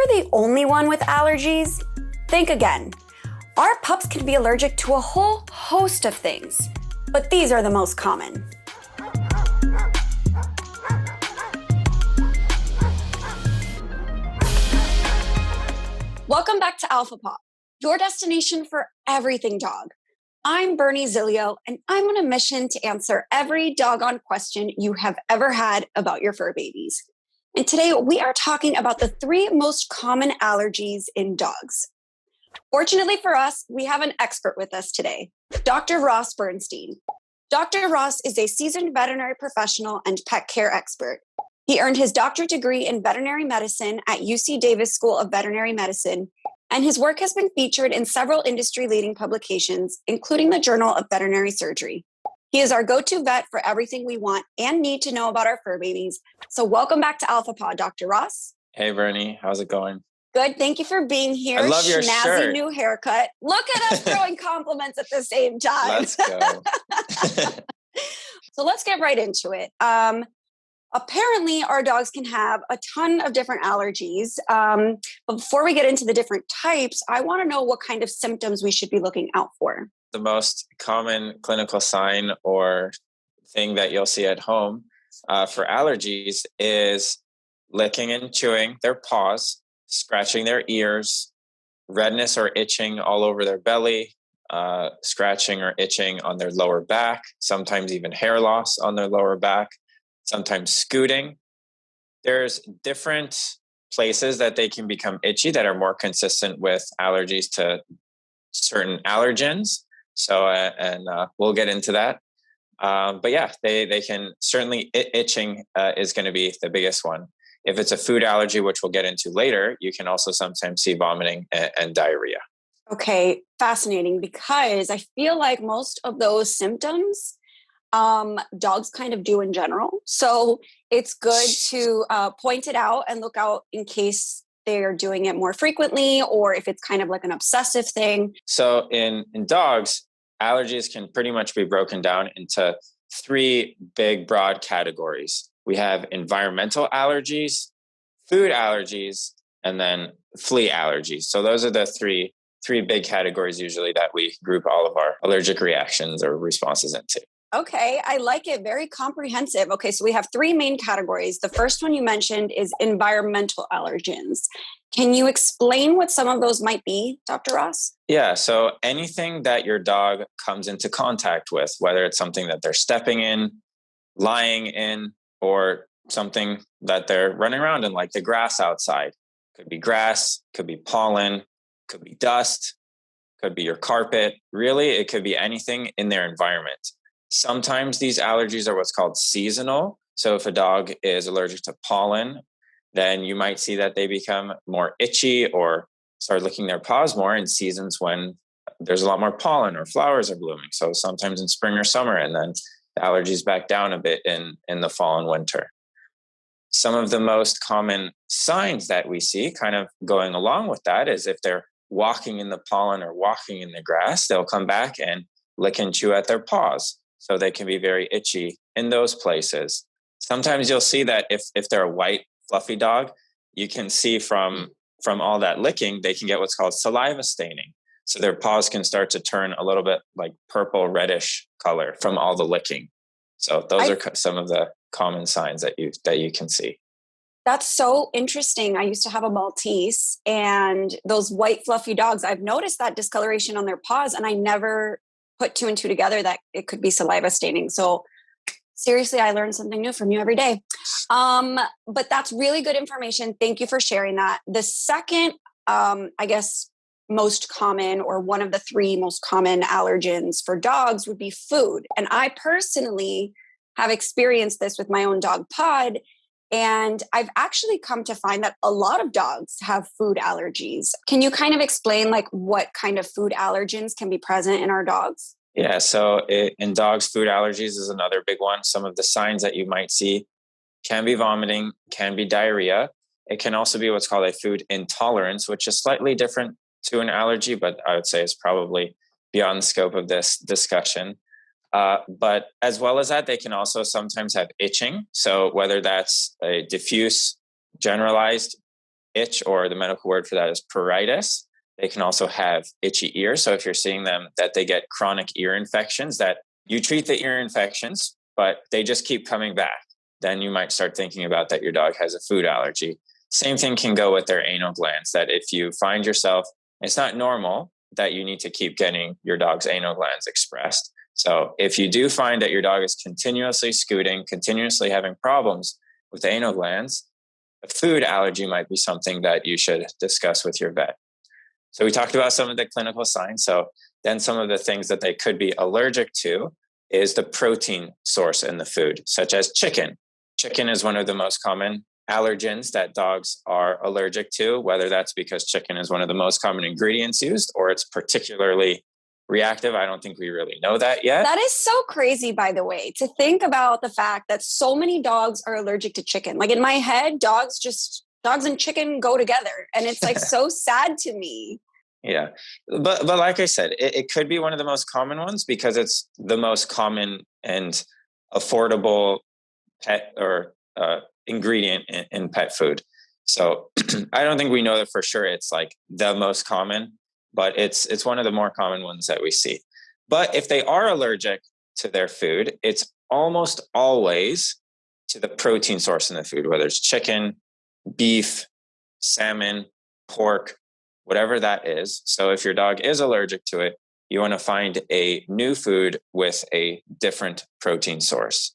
you're the only one with allergies, think again. Our pups can be allergic to a whole host of things, but these are the most common. Welcome back to Alpha Pop, your destination for everything dog. I'm Bernie Zilio, and I'm on a mission to answer every doggone question you have ever had about your fur babies. And today we are talking about the 3 most common allergies in dogs. Fortunately for us, we have an expert with us today, Dr. Ross Bernstein. Dr. Ross is a seasoned veterinary professional and pet care expert. He earned his doctorate degree in veterinary medicine at UC Davis School of Veterinary Medicine, and his work has been featured in several industry-leading publications, including the Journal of Veterinary Surgery. He is our go-to vet for everything we want and need to know about our fur babies. So welcome back to Alpha Pod, Dr. Ross. Hey, Bernie. How's it going? Good. Thank you for being here. I love your Snazzy shirt. New haircut. Look at us throwing compliments at the same time. Let's go. So let's get right into it. Apparently, our dogs can have a ton of different allergies. But before we get into the different types, I want to know what kind of symptoms we should be looking out for. The most common clinical sign or thing that you'll see at home for allergies is licking and chewing their paws, scratching their ears, redness or itching all over their belly, scratching or itching on their lower back, sometimes even hair loss on their lower back, sometimes scooting. There's different places that they can become itchy that are more consistent with allergies to certain allergens. So, we'll get into that. But yeah, they can certainly, itching is going to be the biggest one. If it's a food allergy, which we'll get into later, you can also sometimes see vomiting and diarrhea. Okay, fascinating, because I feel like most of those symptoms dogs kind of do in general. So it's good to point it out and look out in case they're doing it more frequently or if it's kind of like an obsessive thing. So in dogs, allergies can pretty much be broken down into 3 big, broad categories. We have environmental allergies, food allergies, and then flea allergies. So those are the three big categories usually that we group all of our allergic reactions or responses into. Okay, I like it. Very comprehensive. Okay, so we have 3 main categories. The first one you mentioned is environmental allergens. Can you explain what some of those might be, Dr. Ross? Yeah, so anything that your dog comes into contact with, whether it's something that they're stepping in, lying in, or something that they're running around in, like the grass outside. Could be grass, could be pollen, could be dust, could be your carpet. Really, it could be anything in their environment. Sometimes these allergies are what's called seasonal. So if a dog is allergic to pollen, then you might see that they become more itchy or start licking their paws more in seasons when there's a lot more pollen or flowers are blooming. So sometimes in spring or summer, and then the allergies back down a bit in the fall and winter. Some of the most common signs that we see kind of going along with that is if they're walking in the pollen or walking in the grass, they'll come back and lick and chew at their paws. So they can be very itchy in those places. Sometimes you'll see that if they're a white, fluffy dog, you can see from all that licking, they can get what's called saliva staining. So their paws can start to turn a little bit like purple, reddish color from all the licking. So those are some of the common signs that you can see. That's so interesting. I used to have a Maltese, and those white, fluffy dogs, I've noticed that discoloration on their paws, and I never put 2 and 2 together that it could be saliva staining. So seriously, I learn something new from you every day. But that's really good information. Thank you for sharing that. The second, I guess, most common, or one of the 3 most common allergens for dogs would be food. And I personally have experienced this with my own dog Pod. And I've actually come to find that a lot of dogs have food allergies. Can you kind of explain like what kind of food allergens can be present in our dogs? Yeah, so in dogs, food allergies is another big one. Some of the signs that you might see can be vomiting, can be diarrhea. It can also be what's called a food intolerance, which is slightly different to an allergy, but I would say it's probably beyond the scope of this discussion. But as well as that, they can also sometimes have itching. So whether that's a diffuse, generalized itch, or the medical word for that is pruritus. They can also have itchy ears. So if you're seeing them that they get chronic ear infections, that you treat the ear infections, but they just keep coming back, then you might start thinking about that your dog has a food allergy. Same thing can go with their anal glands, that if you find yourself, it's not normal that you need to keep getting your dog's anal glands expressed. So if you do find that your dog is continuously scooting, continuously having problems with the anal glands, a food allergy might be something that you should discuss with your vet. So we talked about some of the clinical signs. So then some of the things that they could be allergic to is the protein source in the food, such as chicken. Chicken is one of the most common allergens that dogs are allergic to, whether that's because chicken is one of the most common ingredients used or it's particularly reactive. I don't think we really know that yet. That is so crazy, by the way, to think about the fact that so many dogs are allergic to chicken. Like in my head, dogs and chicken go together. And it's like so sad to me. Yeah. But like I said, it could be one of the most common ones because it's the most common and affordable pet or ingredient in pet food. So I don't think we know that for sure it's like the most common, but it's one of the more common ones that we see. But if they are allergic to their food, it's almost always to the protein source in the food, whether it's chicken, beef, salmon, pork, whatever that is. So if your dog is allergic to it, you want to find a new food with a different protein source.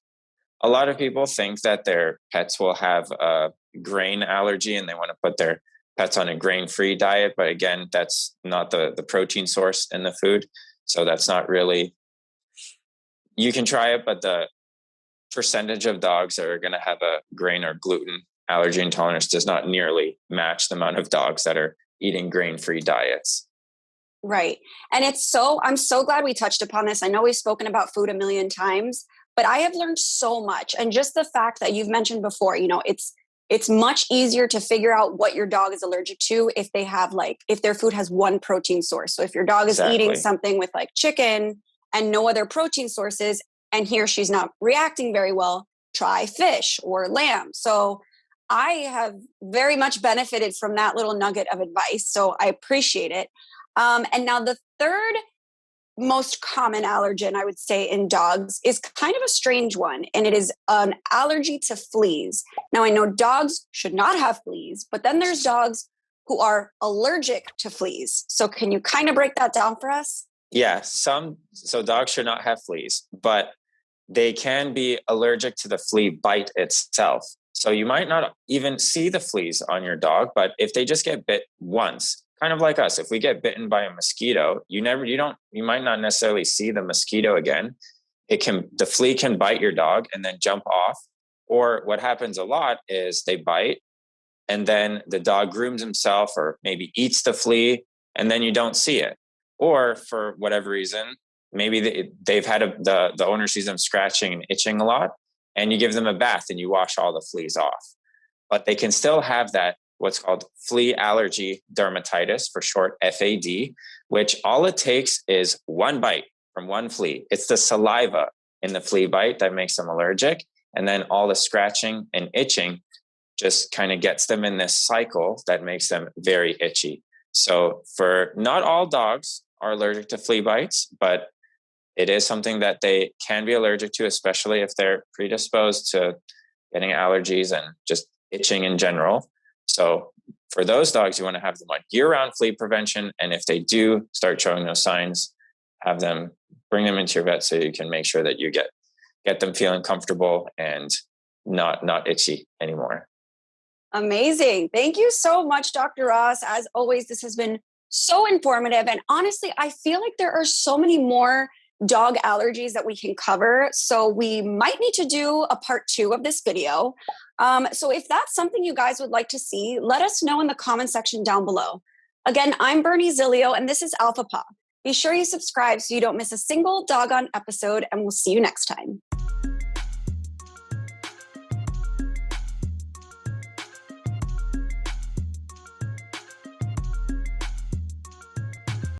A lot of people think that their pets will have a grain allergy and they want to put their pets on a grain-free diet. But again, that's not the protein source in the food. So that's not really, you can try it, but the percentage of dogs that are going to have a grain or gluten allergy intolerance does not nearly match the amount of dogs that are eating grain-free diets. Right. And I'm so glad we touched upon this. I know we've spoken about food a million times, but I have learned so much. And just the fact that you've mentioned before, it's much easier to figure out what your dog is allergic to if they have if their food has one protein source. So if your dog is eating something with like chicken and no other protein sources, and he or she's not reacting very well, try fish or lamb. So I have very much benefited from that little nugget of advice. So I appreciate it. And now the third most common allergen, I would say, in dogs is kind of a strange one, and it is an allergy to fleas. Now, I know dogs should not have fleas, but then there's dogs who are allergic to fleas. So can you kind of break that down for us? Yeah, so dogs should not have fleas, but they can be allergic to the flea bite itself. So you might not even see the fleas on your dog, but if they just get bit once, kind of like us, if we get bitten by a mosquito, you might not necessarily see the mosquito again. The flea can bite your dog and then jump off. Or what happens a lot is they bite and then the dog grooms himself or maybe eats the flea and then you don't see it. Or for whatever reason, maybe they've had the owner sees them scratching and itching a lot and you give them a bath and you wash all the fleas off. But they can still have that what's called flea allergy dermatitis, for short FAD, which all it takes is one bite from one flea. It's the saliva in the flea bite that makes them allergic. And then all the scratching and itching just kind of gets them in this cycle that makes them very itchy. So for not all dogs are allergic to flea bites, but it is something that they can be allergic to, especially if they're predisposed to getting allergies and just itching in general. So for those dogs, you want to have them on year-round flea prevention. And if they do start showing those signs, bring them into your vet so you can make sure that you get them feeling comfortable and not itchy anymore. Amazing. Thank you so much, Dr. Ross. As always, this has been so informative. And honestly, I feel like there are so many more dog allergies that we can cover. So we might need to do a part 2 of this video. So if that's something you guys would like to see, let us know in the comment section down below. Again, I'm Bernie Zilio, and this is Alpha Paw. Be sure you subscribe so you don't miss a single doggone episode, and we'll see you next time.